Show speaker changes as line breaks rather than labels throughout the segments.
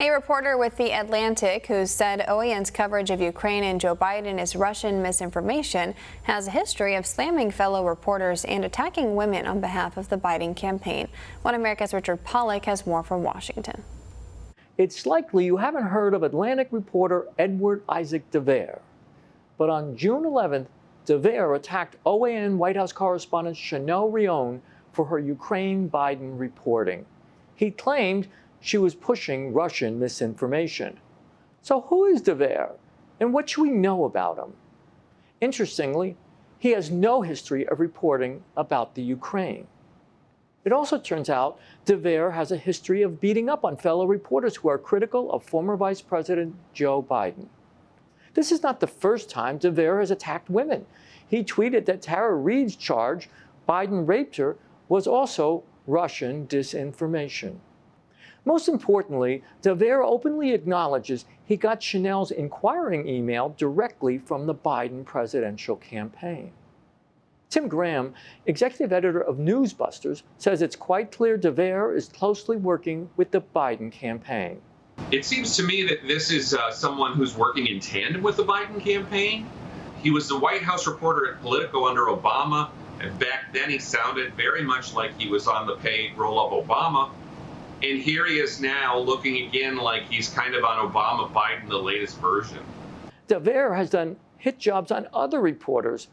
A reporter with The Atlantic who said OAN's coverage of Ukraine and Joe Biden is Russian misinformation has a history of slamming fellow reporters and attacking women on behalf of the Biden campaign. One America's Richard Pollock has more from Washington.
It's likely you haven't heard of Atlantic reporter Edward Isaac Devere. But on June 11th, Devere attacked OAN White House correspondent Chanel Rion for her Ukraine-Biden reporting. He claimed she was pushing Russian misinformation. So who is Devere, and what should we know about him? Interestingly, he has no history of reporting about the Ukraine. It also turns out Devere has a history of beating up on fellow reporters who are critical of former Vice President Joe Biden. This is not the first time Devere has attacked women. He tweeted that Tara Reade's charge, Biden raped her, was also Russian disinformation. Most importantly, Devere openly acknowledges he got Chanel's inquiring email directly from the Biden presidential campaign. Tim Graham, executive editor of Newsbusters, says it's quite clear Devere is closely working with the Biden campaign.
It seems to me that this is someone who's working in tandem with the Biden campaign. He was the White House reporter at Politico under Obama, and back then he sounded very much like he was on the payroll of Obama. And here he is now looking again like he's kind of on Obama Biden, the latest version.
Devere has done hit jobs on other reporters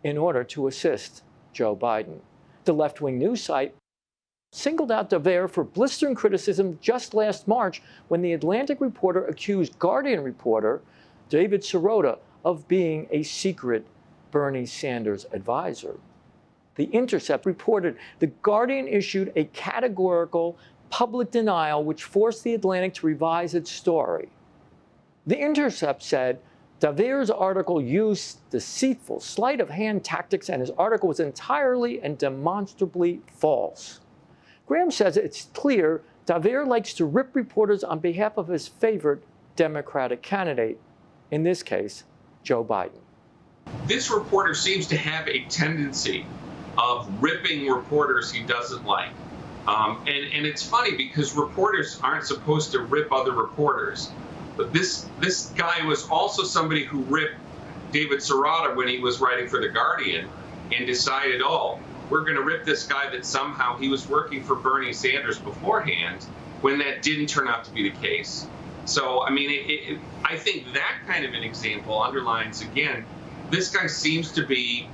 in order to assist Joe Biden. The left-wing news site singled out Devere for blistering criticism just last March when the Atlantic reporter accused Guardian reporter David Sirota of being a secret Bernie Sanders advisor. The Intercept reported the Guardian issued a categorical public denial which forced the Atlantic to revise its story. The Intercept said Devere's article used deceitful sleight-of-hand tactics and his article was entirely and demonstrably false. Graham says it's clear Devere likes to rip reporters on behalf of his favorite Democratic candidate, in this case, Joe Biden.
This reporter seems to have a tendency of ripping reporters he doesn't like. And it's funny because reporters aren't supposed to rip other reporters. But this guy was also somebody who ripped David Sirota when he was writing for The Guardian and decided, oh, we're going to rip this guy that somehow he was working for Bernie Sanders beforehand, when that didn't turn out to be the case. So, I mean, I think that kind of an example underlines, again, this guy seems to be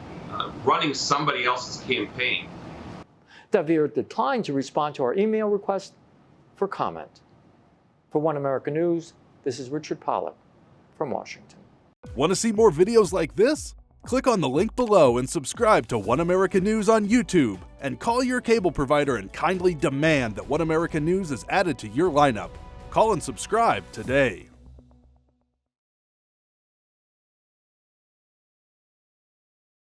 running somebody else's campaign.
Devere declined to respond to our email request for comment. For One America News, this is Richard Pollock from Washington.
Want to see more videos like this? Click on the link below and subscribe to One America News on YouTube. And call your cable provider and kindly demand that One America News is added to your lineup. Call and subscribe today.